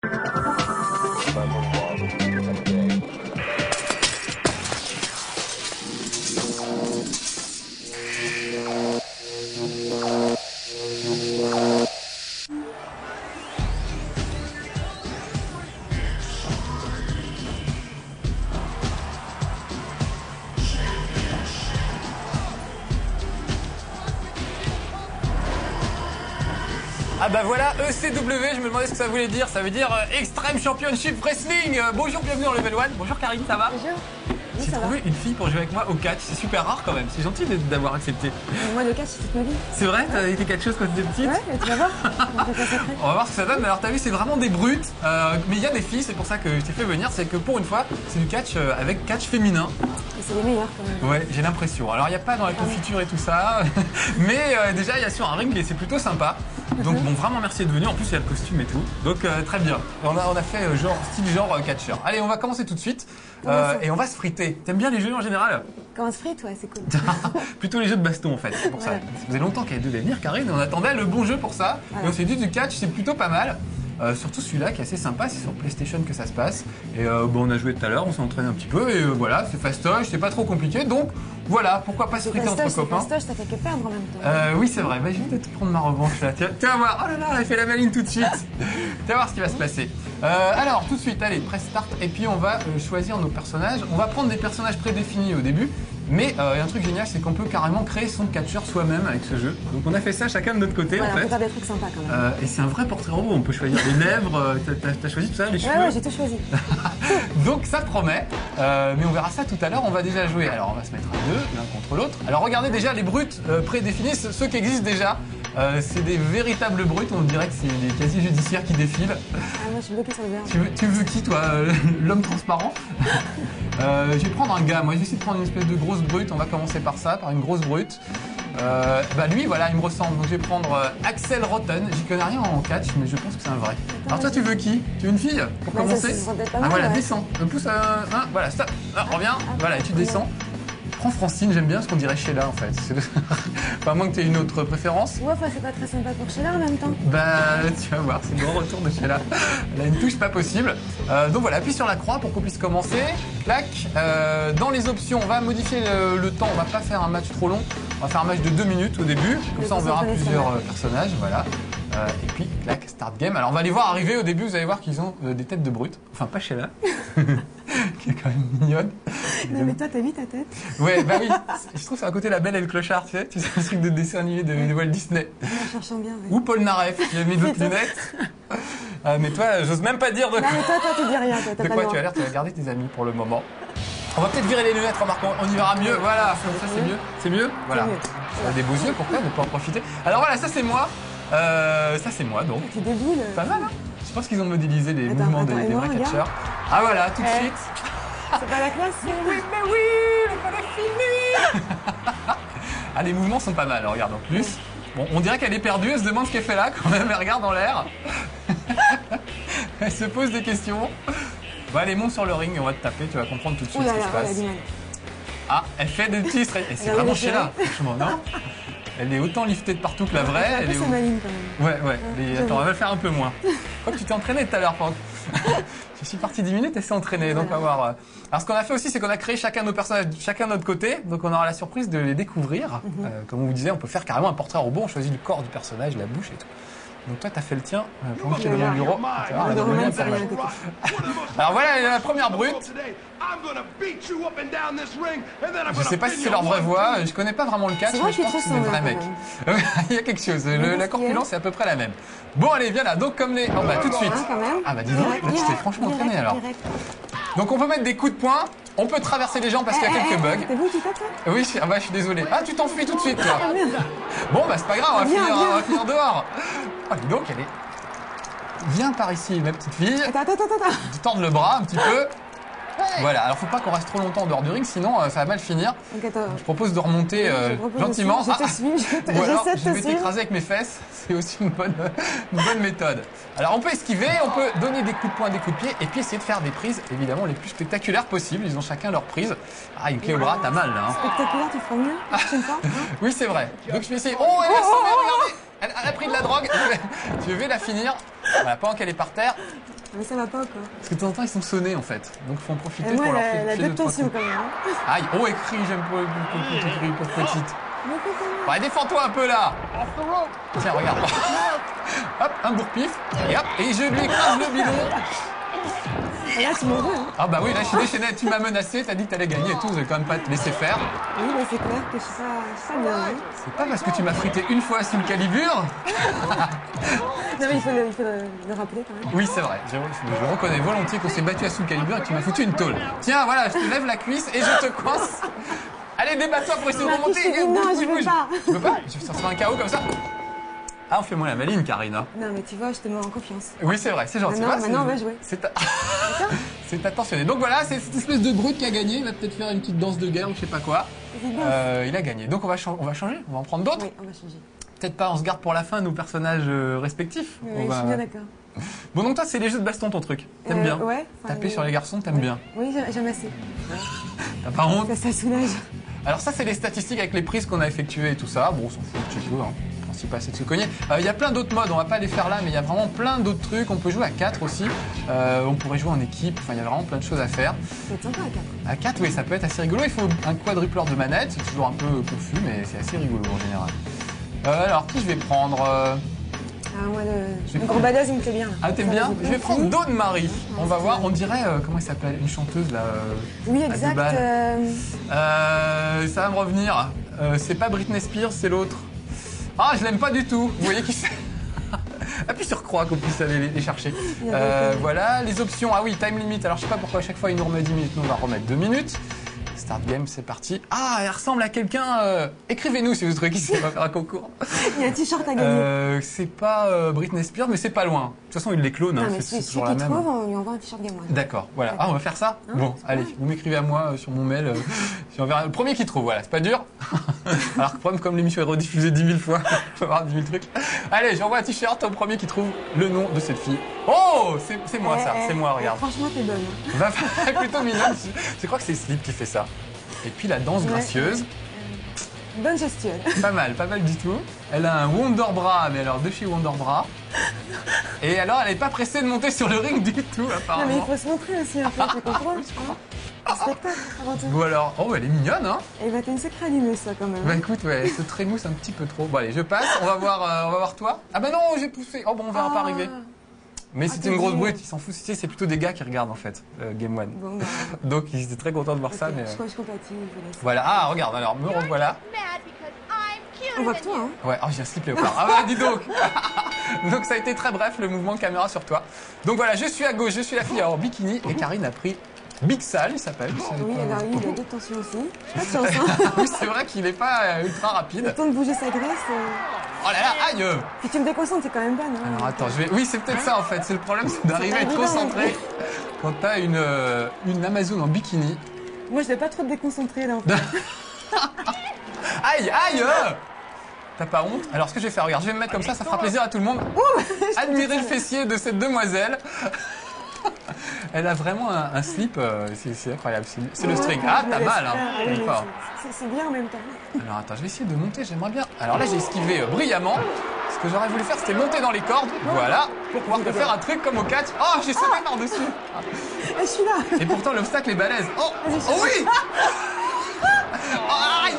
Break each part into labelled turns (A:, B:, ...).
A: Ah bah voilà, ECW, je me demandais ce que ça voulait dire. Ça veut dire Extreme Championship Wrestling. Bonjour, bienvenue dans Level 1. Bonjour Karine, ça va?
B: Bonjour. Oui,
A: J'ai trouvé une fille pour jouer avec moi au catch. C'est super rare quand même. C'est gentil d'avoir accepté.
B: Moi, le catch, c'est toute ma vie.
A: C'est vrai? T'as été catcheuse quand t'étais petite?
B: Ouais, tu vas voir.
A: On va voir ce que ça donne. Alors t'as vu, c'est vraiment des brutes. Mais il y a des filles, c'est pour ça que je t'ai fait venir. C'est que pour une fois, c'est du catch avec catch féminin.
B: Et c'est les meilleurs quand même.
A: Ouais, j'ai l'impression. Alors il n'y a pas dans la confiture et tout ça. Mais déjà, il y a sur un ring et c'est plutôt sympa. Donc bon, vraiment merci d'être venu. En plus, il y a le costume et tout. Donc très bien. On a fait style catcheur. Allez, on va commencer tout de suite. Et on va se friter. T'aimes bien les jeux en général?
B: Quand on se frite, ouais, c'est cool.
A: Plutôt les jeux de baston en fait, c'est pour ça.
B: Ouais.
A: Ça faisait longtemps qu'elle devait venir, Karine, et on attendait le bon jeu pour ça.
B: Voilà.
A: Et on s'est dit du catch, c'est plutôt pas mal. Surtout celui-là qui est assez sympa, c'est sur PlayStation que ça se passe. Et bon, on a joué tout à l'heure, on s'est entraîné un petit peu, et voilà, c'est fastoche, c'est pas trop compliqué. Donc voilà, pourquoi pas se friter entre copains.
B: Fastoche, t'as fait que perdre en même temps.
A: Oui, c'est vrai, bah, je vais peut-être prendre ma revanche là. Tu vas voir, oh là là, elle fait la maline tout de suite. Tu vas voir ce qui va se passer. Alors, tout de suite, allez, press start, et puis on va choisir nos personnages. On va prendre des personnages prédéfinis au début. Mais il y a un truc génial, c'est qu'on peut carrément créer son catcheur soi-même avec ce jeu. Donc on a fait ça chacun de notre côté
B: Ouais,
A: en
B: on
A: fait.
B: peut faire des trucs sympas quand même.
A: Et c'est un vrai portrait robot, on peut choisir les lèvres, t'as choisi tout ça, les cheveux.
B: Ouais, j'ai tout choisi.
A: Donc ça promet, mais on verra ça tout à l'heure, on va déjà jouer. Alors on va se mettre à deux, l'un contre l'autre. Alors regardez déjà les brutes prédéfinis, ceux qui existent déjà. C'est des véritables brutes, on dirait que c'est des casiers judiciaires qui défilent.
B: Ah, moi, je suis bloquée sur le verre.
A: Tu veux qui toi? L'homme transparent? Je vais prendre un gars, moi je vais essayer de prendre une espèce de grosse brute, on va commencer par ça, par une grosse brute. Bah lui voilà, il me ressemble, donc je vais prendre Axel Rotten, j'y connais rien en catch, mais je pense que c'est un vrai. Alors toi tu veux qui? Tu veux une fille pour commencer? Ah voilà, descends, pousse voilà, stop, reviens, voilà, et tu descends. Prends Francine, j'aime bien parce qu'on dirait Sheila en fait. Pas à moins que tu aies une autre préférence.
B: Ouais, enfin, c'est pas très sympa pour Sheila en même temps.
A: Bah, tu vas voir, c'est le grand retour de Sheila. Elle a une touche pas possible. Donc voilà, appuie sur la croix pour qu'on puisse commencer. Clac. Dans les options, on va modifier le temps. On va pas faire un match trop long. On va faire un match de 2 minutes au début. Comme ça, on verra plusieurs personnages. Voilà. Et puis, clac, start game. Alors, on va les voir arriver au début. Vous allez voir qu'ils ont des têtes de brutes. Enfin, pas Sheila, qui est quand même mignonne.
B: Non, mais toi, t'as vu ta tête?
A: Ouais, bah oui. Je trouve que c'est à côté La Belle et le Clochard, tu sais, un truc de dessin animé de Walt Disney.
B: En cherchant bien. Ouais.
A: Ou Paul Naref, qui a mis d'autres lunettes. Mais toi, j'ose même pas dire de
B: Non, mais toi, tu dis rien. Toi,
A: de quoi tu as l'air. Tu vas garder tes amis pour le moment. On va peut-être virer les lunettes, remarque, on y verra mieux. Voilà, ça c'est mieux. C'est mieux? Voilà. On a des beaux yeux, pourquoi ne pas en profiter? Alors voilà, ça c'est moi. Donc.
B: Tu déboules.
A: Pas mal, hein? Je pense qu'ils ont modélisé les mouvements des vrais catcheurs. Ah voilà, tout de suite.
B: C'est pas la classe?
A: Mais oui, le pas fini. Ah, les mouvements sont pas mal, regarde en plus. Bon, on dirait qu'elle est perdue, elle se demande ce qu'elle fait là quand même, elle regarde en l'air. Elle se pose des questions. Bon, allez, monte sur le ring, on va te taper, tu vas comprendre tout de suite ce qui se passe. Ah, elle fait des petits straight. Et c'est vraiment Sheila, franchement, non? Elle est autant liftée de partout que la vraie.
B: Elle est maligne quand même.
A: Ouais. Attends, on va le faire un peu moins. Je crois que tu t'es entraîné tout à l'heure, Franck. Je suis parti 10 minutes et c'est entraîné, donc on va voir. Alors ce qu'on a fait aussi, c'est qu'on a créé chacun nos personnages, chacun de notre côté, donc on aura la surprise de les découvrir. Comme on vous disait, on peut faire carrément un portrait robot, on choisit le corps du personnage, la bouche et tout. Donc toi, t'as fait le tien pour que le bureau. Alors voilà, la première brute. Je sais pas si c'est leur vraie voix, je connais pas vraiment le catch, mais je pense que c'est des vrais mecs. Il y a quelque chose, la corpulence est à peu près la même. Bon allez, viens là, donc comme les... Oh bah tout de suite. Ah bah dis donc, là tu t'es franchement entraîné alors. Donc on peut mettre des coups de poing, on peut traverser les gens parce qu'il y a quelques bugs.
B: T'as vu qui tape là?
A: Oui, je suis désolé. Ah, tu t'enfuis tout de suite toi. Bon bah c'est pas grave, on va finir dehors. Oh dis donc, elle est... Viens par ici ma petite fille.
B: Attends.
A: Tu tends le bras un petit peu. Voilà, alors faut pas qu'on reste trop longtemps en dehors du ring, sinon ça va mal finir. Je propose de remonter gentiment.
B: Je te suis,
A: je vais t'écraser avec mes fesses, c'est aussi une bonne méthode. Alors on peut esquiver, on peut donner des coups de poing, des coups de pied, et puis essayer de faire des prises, évidemment, les plus spectaculaires possibles. Ils ont chacun leur prise. Ah, une clé au bras, t'as mal là. Hein.
B: Spectaculaire, tu feras mieux la prochaine fois.
A: Oui, c'est vrai. Donc je vais essayer. Oh, elle a ressemblé, regardez. Elle a pris de la drogue. Je vais la finir. Voilà, pendant qu'elle est par terre.
B: Mais ça va pas, quoi.
A: Parce que de temps en temps, ils sont sonnés, en fait. Donc, il faut en profiter
B: Et moi,
A: pour leur
B: elle a
A: filer
B: deux
A: trois
B: tensions,
A: coups.
B: quand même. Hein.
A: Aïe, oh, écrit, j'aime pas le cri, pauvre petite.
B: Mais pourquoi
A: Ouais, défends-toi un peu, là. Tiens, regarde. Hop, un bourre-pif. Et hop, et je lui écrase le bidon.
B: Et là, tu m'en veux, hein.
A: Ah bah oui, là, je suis déchaîné. Tu m'as menacé, t'as dit que t'allais gagner et tout. Je vais quand même pas te laisser faire.
B: Oui, mais c'est clair que je suis pas bien, hein.
A: C'est pas parce que tu m'as frité une fois sous le calibre.
B: Non, mais il faut le rappeler, quand même.
A: Oui, c'est vrai. Je reconnais volontiers qu'on s'est battu à sous le calibre et que tu m'as foutu une tôle. Tiens, voilà, je te lève la cuisse et je te coince. Allez, débat-toi pour essayer de
B: Mathis,
A: remonter.
B: je te dis non, je veux pas.
A: Tu veux pas? Ça sera un chaos comme ça. Ah, on fait moi la maline, Karina.
B: Non, mais tu vois, je te mets en confiance.
A: Oui, c'est vrai, c'est gentil.
B: Maintenant, on va jouer.
A: C'est attentionné. Donc voilà, c'est cette espèce de brute qui a gagné. Il va peut-être faire une petite danse de guerre ou je sais pas quoi. Il a gagné. Donc on va changer, on va en prendre d'autres.
B: Oui, on va changer.
A: Peut-être pas, on se garde pour la fin nos personnages respectifs.
B: Oui, je suis bien d'accord.
A: Bon, donc toi, c'est les jeux de baston ton truc. T'aimes bien?
B: Ouais.
A: Taper sur les garçons, t'aimes bien?
B: Oui, j'aime assez.
A: T'as pas honte?
B: Ça soulage.
A: Alors ça, c'est les statistiques avec les prises qu'on a effectuées et tout ça. Bon, on s'en fout un petit peu, hein. Le principal, c'est de se cogner. Il y a plein d'autres modes, on va pas les faire là, mais il y a vraiment plein d'autres trucs. On peut jouer à 4 aussi. On pourrait jouer en équipe. Enfin, il y a vraiment plein de choses à faire.
B: Ça peut être sympa à 4.
A: À 4, oui, ça peut être assez rigolo. Il faut un quadrupleur de manette. C'est toujours un peu confus, mais c'est assez rigolo en général. Alors, qui je vais prendre
B: Ah, moi, le gros badass, il me plaît bien. Là.
A: Ah, t'aimes bien? Je vais prendre Dawn Marie. On va voir, on dirait, comment elle s'appelle? Une chanteuse là.
B: Oui,
A: à
B: exact.
A: deux balles. Ça va me revenir. C'est pas Britney Spears, c'est l'autre. Ah, je l'aime pas du tout. Vous voyez qui c'est? Appuie sur croix qu'on puisse aller les chercher. Voilà, les options. Ah oui, time limit. Alors je sais pas pourquoi à chaque fois il nous remet 10 minutes. Nous on va remettre 2 minutes. Start game, c'est parti. Ah, elle ressemble à quelqu'un. Écrivez-nous si vous trouvez qui c'est. On va faire un concours.
B: Il y a un t-shirt à gagner.
A: C'est pas Britney Spears, mais c'est pas loin. De toute façon, il les clone.
B: Non,
A: Hein,
B: mais
A: c'est
B: celui
A: toujours la
B: qui
A: même.
B: trouve, on lui envoie un t-shirt Game One.
A: D'accord, voilà. Ah, on va faire ça? Bon, allez, vous m'écrivez à moi sur mon mail. J'enverrai le premier qui trouve, voilà, c'est pas dur. Alors que comme l'émission est rediffusée 10 000 fois, il faut avoir 10 000 trucs. Allez, j'envoie un t-shirt au premier qui trouve le nom de cette fille. Oh, c'est moi ça, c'est moi, regarde.
B: Franchement, t'es bonne.
A: Va plutôt mignonne. Je crois que c'est Slip qui fait ça. Et puis la danse gracieuse.
B: Bonne gestuelle.
A: Pas mal du tout. Elle a un Wonder Bra, mais alors de chez Wonder Bra. Et alors, elle n'est pas pressée de monter sur le ring du tout, apparemment.
B: Non, mais il faut se montrer aussi un peu, tu comprends? Un spectacle, avant tout.
A: Bon alors, oh, elle est mignonne, hein?
B: Et bah, t'es une sacrée animée, ça, quand même.
A: Bah écoute, ouais, elle se trémousse un petit peu trop. Bon allez, je passe, on va voir toi. Ah bah non, j'ai poussé. Oh bon, on verra pas arriver. Mais c'était une grosse brute, ils s'en foutent. C'est plutôt des gars qui regardent en fait, Game One.
B: Bon, bah,
A: Donc ils étaient très contents de voir ça. Mais,
B: je compatis, je vous laisse.
A: Voilà, ah regarde, alors me revoilà.
B: On voit que toi, hein?
A: Ouais, oh j'ai un slip léopard. Ah bah dis donc. Donc ça a été très bref le mouvement de caméra sur toi. Donc voilà, je suis à gauche, je suis la fille en bikini et Karine a pris Big Sal, il s'appelle.
B: Oui, alors oui, il a deux tensions aussi. Pas de chance, hein?
A: Oui, c'est vrai qu'il n'est pas ultra rapide.
B: Le temps de bouger sa graisse.
A: Oh là là, aïe!
B: Si tu me déconcentres, c'est quand même pas, non?
A: Alors attends, oui, c'est peut-être ça en fait. C'est le problème, c'est d'arriver à être concentré quand t'as une Amazone en bikini.
B: Moi, je vais pas trop te déconcentrer là en fait.
A: Aïe! T'as pas honte? Alors ce que je vais faire, regarde, je vais me mettre comme ça fera plaisir à tout le monde. Admirez le fessier de cette demoiselle. Elle a vraiment un slip, c'est incroyable. C'est le string. Ah, t'as mal, hein?
B: C'est bien en même temps.
A: Alors attends, je vais essayer de monter, j'aimerais bien. Alors là, j'ai esquivé brillamment. Ce que j'aurais voulu faire, c'était monter dans les cordes. Voilà, pour pouvoir te faire un truc comme au catch. Oh, j'ai sauté par-dessus.
B: Je suis là.
A: Et pourtant, l'obstacle est balèze. Oh, oui! Oh, aïe!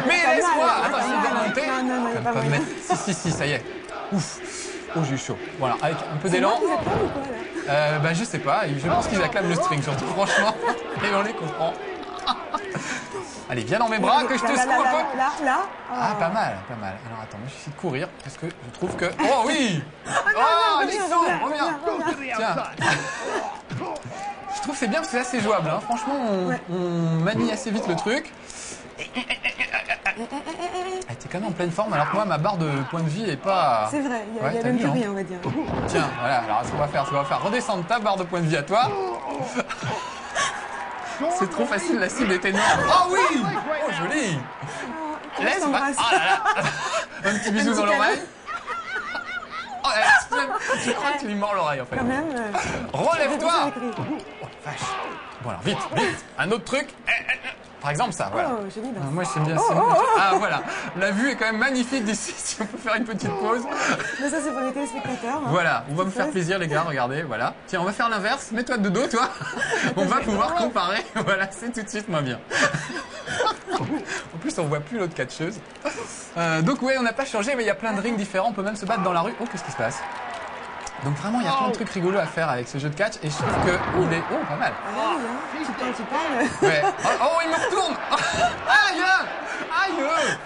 A: Mais laisse-moi! Attends, je vais monter.
B: Non, pas vrai.
A: Si, ça y est. Ouf. Oh, j'ai eu chaud. Voilà, avec un peu d'élan.
B: Ils acclament ou quoi là?
A: Bah, je sais pas. Je pense qu'ils acclament le string, surtout, franchement. Et on les comprend. Allez, viens dans mes bras, que je te secoue un peu.
B: Là.
A: Ah, pas mal. Alors, attends, moi, j'essaie de courir, parce que je trouve que... Oh, oui! Oh, Alexandre, reviens! Tiens. Je trouve que c'est bien, parce que c'est assez jouable. Hein. Franchement, on manie assez vite le truc. T'es quand même en pleine forme, alors que moi, ma barre de point de vie est pas...
B: C'est vrai, il y a même plus rien, on va dire.
A: Tiens, voilà, alors ce qu'on va faire, redescendre ta barre de point de vie à toi. C'est trop facile, la cible est énorme. Oh oui! Oh, joli! Laisse, oh là là. Un petit bisou dans l'oreille. Oh, je crois que tu lui mords l'oreille, en fait.
B: Quand même...
A: Relève-toi! Oh, vache. Bon, alors, vite. Un autre truc. Par exemple, ça, voilà.
B: Oh, joli dans
A: Moi, j'aime bien
B: Oh,
A: ça.
B: oh, oh.
A: Ah, voilà. La vue est quand même magnifique d'ici, si on peut faire une petite pause.
B: Mais ça, c'est pour les téléspectateurs. Hein.
A: Voilà, on va me
B: Petite
A: faire
B: pause.
A: plaisir, les gars, regardez, voilà. Tiens, on va faire l'inverse. Mets-toi de dos, toi. On va pouvoir comparer. Voilà, c'est tout de suite moins bien. En plus, on voit plus l'autre catcheuse. Donc, ouais, on n'a pas changé, mais il y a plein de rings différents. On peut même se battre dans la rue. Oh, qu'est-ce qui se passe? Donc, vraiment, il y a plein de trucs rigolos à faire avec ce jeu de catch. Et je trouve qu'il est. Oh, pas mal.
B: Ah bah oui, hein. Tu parles.
A: Ouais. Oh, il me retourne. Aïe! Aïe!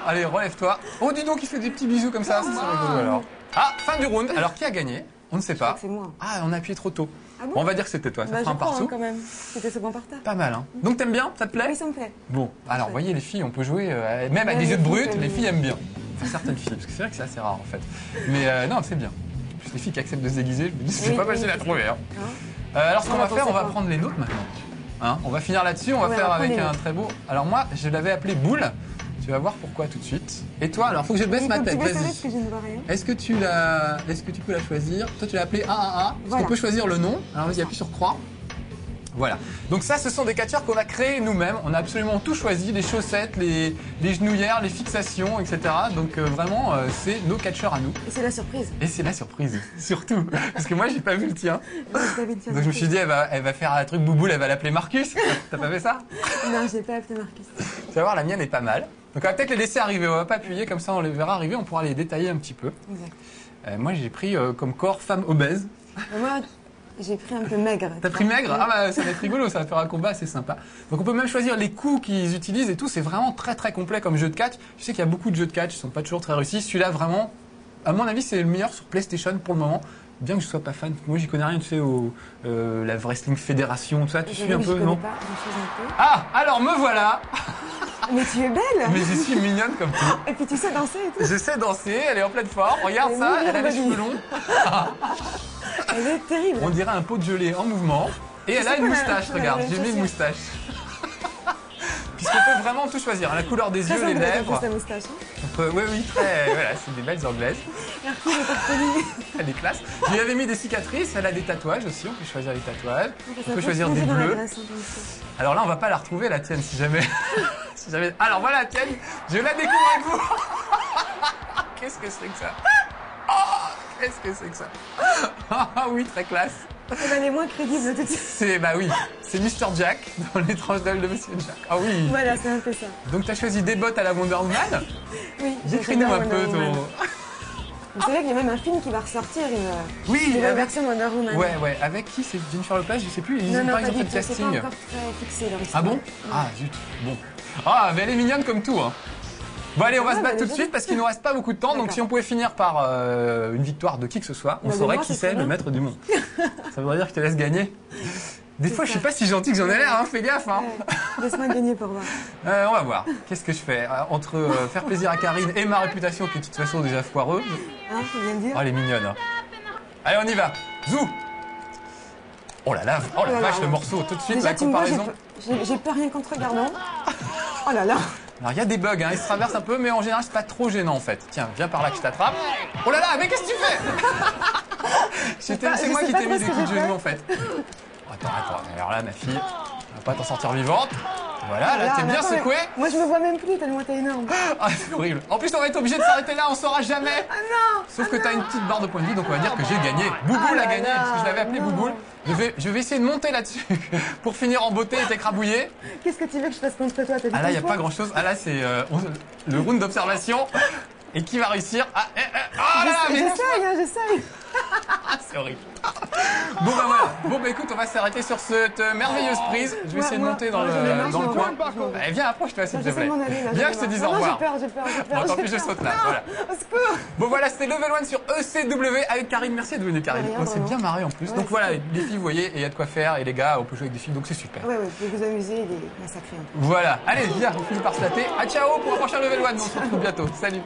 A: Allez, relève-toi. Oh, dis donc, il fait des petits bisous comme ça. C'est rigolo alors. Ah, fin du round. Alors, qui a gagné? On ne sait pas.
B: C'est moi.
A: Ah, on a appuyé trop tôt.
B: Ah bon?
A: Bon, on va dire que c'était toi. Ça
B: Bah,
A: fera un
B: je crois,
A: partout.
B: quand même. C'était second par terre.
A: Pas mal, hein. Donc, t'aimes bien? Ça te plaît?
B: Oui, ça me plaît.
A: Bon, alors, voyez, les filles, on peut jouer même avec
B: Ouais,
A: des jeux de
B: les filles,
A: brut.
B: elles
A: Les
B: aiment
A: filles aiment bien. Enfin, certaines filles, parce que c'est vrai que c'est assez rare en fait. Mais non, c'est bien. En plus, les filles qui acceptent de se déguiser, je me dis, c'est
B: Oui,
A: pas
B: oui,
A: facile à
B: c'est
A: trouver. Hein.
B: Hein.
A: Alors, ce qu'on va
B: Attends,
A: faire, on
B: c'est
A: va
B: quoi
A: prendre les nôtres maintenant. Hein, on va finir là-dessus, on va
B: Ouais,
A: faire
B: on va
A: avec
B: prendre les
A: un
B: nôtres.
A: très beau. Alors, moi, je l'avais appelé Boule. Tu vas voir pourquoi tout de suite. Et toi, alors, faut que je baisse
B: Oui,
A: ma
B: comme
A: tête,
B: tu baisses ta tête, parce
A: vas-y.
B: que je ne vois rien.
A: Est-ce que tu peux la choisir? Toi, tu l'as appelé 1-1-1. Parce
B: Voilà.
A: qu'on peut choisir le nom. Alors, vas-y, appuie sur croix. Voilà. Donc ça, ce sont des catcheurs qu'on a créés nous-mêmes. On a absolument tout choisi, les chaussettes, les genouillères, les fixations, etc. Donc vraiment, c'est nos catcheurs à nous.
B: Et c'est la surprise.
A: Et c'est la surprise, surtout. Parce que moi, j'ai pas vu le tien.
B: Moi, je t'avais dit,
A: Donc je me suis dit, elle va faire un truc bouboule, elle va l'appeler Marcus. T'as pas fait ça?
B: Non, je n'ai pas appelé Marcus.
A: Tu vas voir, la mienne est pas mal. Donc on va peut-être les laisser arriver. On va pas appuyer, comme ça on les verra arriver. On pourra les détailler un petit peu.
B: Exact.
A: Moi, j'ai pris comme corps femme obèse.
B: Et moi, j'ai pris un peu maigre.
A: T'as pris maigre? Ah bah ça va être rigolo, ça va faire un combat assez sympa. Donc on peut même choisir les coups qu'ils utilisent et tout, c'est vraiment très très complet comme jeu de catch. Je sais qu'il y a beaucoup de jeux de catch qui sont pas toujours très réussis. Celui-là vraiment, à mon avis, c'est le meilleur sur PlayStation pour le moment. Bien que je sois pas fan, moi j'y connais rien, tu sais, la Wrestling Fédération, tout ça, tu suis un peu, non?
B: Pas, je suis un peu.
A: Ah, alors me voilà.
B: Mais tu es belle.
A: Mais je suis mignonne comme tout.
B: Et puis tu sais danser et tout.
A: Je sais danser, elle est en pleine forme, regarde
B: Elle est
A: ça, elle a les
B: mignonne,
A: cheveux longs.
B: Elle est terrible.
A: On dirait un pot de gelée en mouvement. Et elle a
B: sais
A: une
B: pas,
A: moustache,
B: la
A: regarde,
B: même
A: j'ai mis une
B: chaussure.
A: moustache. Puisqu'on peut vraiment tout choisir, hein, la couleur des
B: Très
A: yeux, les
B: anglaise, en
A: lèvres.
B: plus, ta moustache. Hein.
A: Oui, oui, très, voilà, c'est des belles anglaises.
B: Merci de partager.
A: Elle est classe. Je lui avais mis des cicatrices, elle a des tatouages aussi, on peut choisir les tatouages. On peut choisir des bleus. Alors là, on va pas la retrouver, la tienne, si jamais. Si jamais... Alors voilà, la tienne, je la découvre avec vous. Qu'est-ce que c'est que ça? Oh, qu'est-ce que c'est que ça? Ah oui, très classe.
B: Elle est moins crédible tout de suite.
A: C'est, bah oui, c'est Mr. Jack dans l'étrange Noël de Monsieur Jack. Ah oui.
B: Voilà, c'est un peu ça.
A: Donc t'as choisi des bottes à la Wonder Woman.
B: Oui,
A: Décris-nous un
B: j'adore
A: peu
B: Wonder Woman.
A: ton...
B: Vous savez qu'il y a même un film qui va ressortir,
A: Oui,
B: une nouvelle
A: avec...
B: version de Wonder Woman.
A: Ouais, ouais. Avec qui? C'est Jennifer Lopez? Je sais plus. Ils
B: Non,
A: ont
B: non,
A: pas,
B: pas
A: ils ont fait
B: du
A: le
B: tout, c'est pas
A: casting.
B: encore très fixé leur
A: Ah
B: histoire.
A: bon? Ah zut. Bon. Ah, mais elle est mignonne comme tout, hein. Bon allez, on va
B: Ouais,
A: se battre
B: bah,
A: tout de
B: déjà.
A: suite parce qu'il nous reste pas beaucoup de temps. Donc
B: D'accord.
A: si on pouvait finir par une victoire de qui que ce soit, on
B: Bah, de
A: saurait
B: moi,
A: qui
B: c'est
A: c'est
B: très
A: le
B: bien.
A: maître du monde. Ça voudrait dire que je te laisse gagner. Des
B: C'est
A: fois, je suis
B: ça.
A: pas si gentil que j'en ai l'air, hein. Fais gaffe, hein.
B: Ouais. Laisse-moi gagner pour voir.
A: On va voir. Qu'est-ce que je fais? Entre faire plaisir à Karine et ma réputation qui est de toute façon déjà foireuse.
B: Hein, faut bien le dire.
A: Oh, elle est mignonne, hein. Allez, on y va. Zou. Oh là là, oh la
B: Oh là
A: vache,
B: là.
A: le morceau. Tout de suite,
B: Déjà,
A: la
B: tu me vois,
A: comparaison.
B: j'ai peur rien qu'en te regardant. Oh là là.
A: Alors, il y a des bugs, hein. Ils se traversent un peu, mais en général, c'est pas trop gênant, en fait. Tiens, viens par là que je t'attrape. Oh là là, mais qu'est-ce que tu fais? C'est moi
B: sais
A: qui
B: pas
A: t'ai
B: trop
A: mis
B: ce
A: des
B: que
A: coups de
B: j'ai
A: genou,
B: fait.
A: en fait. Attends. Alors là, ma fille, tu vas pas t'en sortir vivante. Voilà, là,
B: Là,
A: t'es
B: mais
A: bien
B: attends, mais
A: secoué.
B: Moi, je me vois même plus tellement t'es énorme.
A: Ah, c'est horrible. En plus, on va être obligé de s'arrêter là, on saura jamais.
B: Ah non.
A: Sauf que t'as une petite barre de points de vie, donc on va dire que j'ai gagné. Bouboule
B: Ah
A: a
B: là
A: gagné,
B: là,
A: parce que je l'avais appelé
B: non.
A: Bouboule. Je vais essayer de monter là-dessus pour finir en beauté et t'écrabouiller.
B: Qu'est-ce que tu veux que je fasse contre toi? T'as vu
A: Ah là, il
B: ton
A: n'y a
B: poids
A: pas grand-chose. Ah là, c'est le round d'observation. Et qui va réussir? Ah là là, mais
B: J'essaye, hein, j'essaye.
A: ah, c'est horrible. Bon bah voilà. Bon bah écoute, on va s'arrêter sur cette merveilleuse prise. Je vais essayer de
B: Moi,
A: monter dans
B: moi, j'en ai marre,
A: le
B: je
A: coin.
B: m'en vais.
A: Allez, viens, approche-toi s'il te
B: J'essaie
A: plaît.
B: de m'en aller, là,
A: Viens,
B: j'en ai
A: je te dis
B: marre.
A: au
B: Non,
A: revoir.
B: j'ai peur.
A: Bon, tant
B: j'ai
A: pis, je
B: peur.
A: saute là.
B: Non,
A: Voilà.
B: Au secours.
A: Bon voilà, c'était Level 1 sur ECW avec Karine. Merci d'être venue Karine.
B: Rien,
A: On s'est
B: vraiment.
A: bien marré en plus.
B: Ouais,
A: Donc
B: c'est
A: voilà,
B: cool.
A: les filles, vous voyez, il y a de quoi faire. Et les gars, on peut jouer avec des filles, donc c'est super.
B: Ouais, vous pouvez vous amuser et les massacrer un peu.
A: Voilà, allez, viens, on finit par se latter. À ciao pour un prochain Level 1, on se retrouve bientôt. Salut.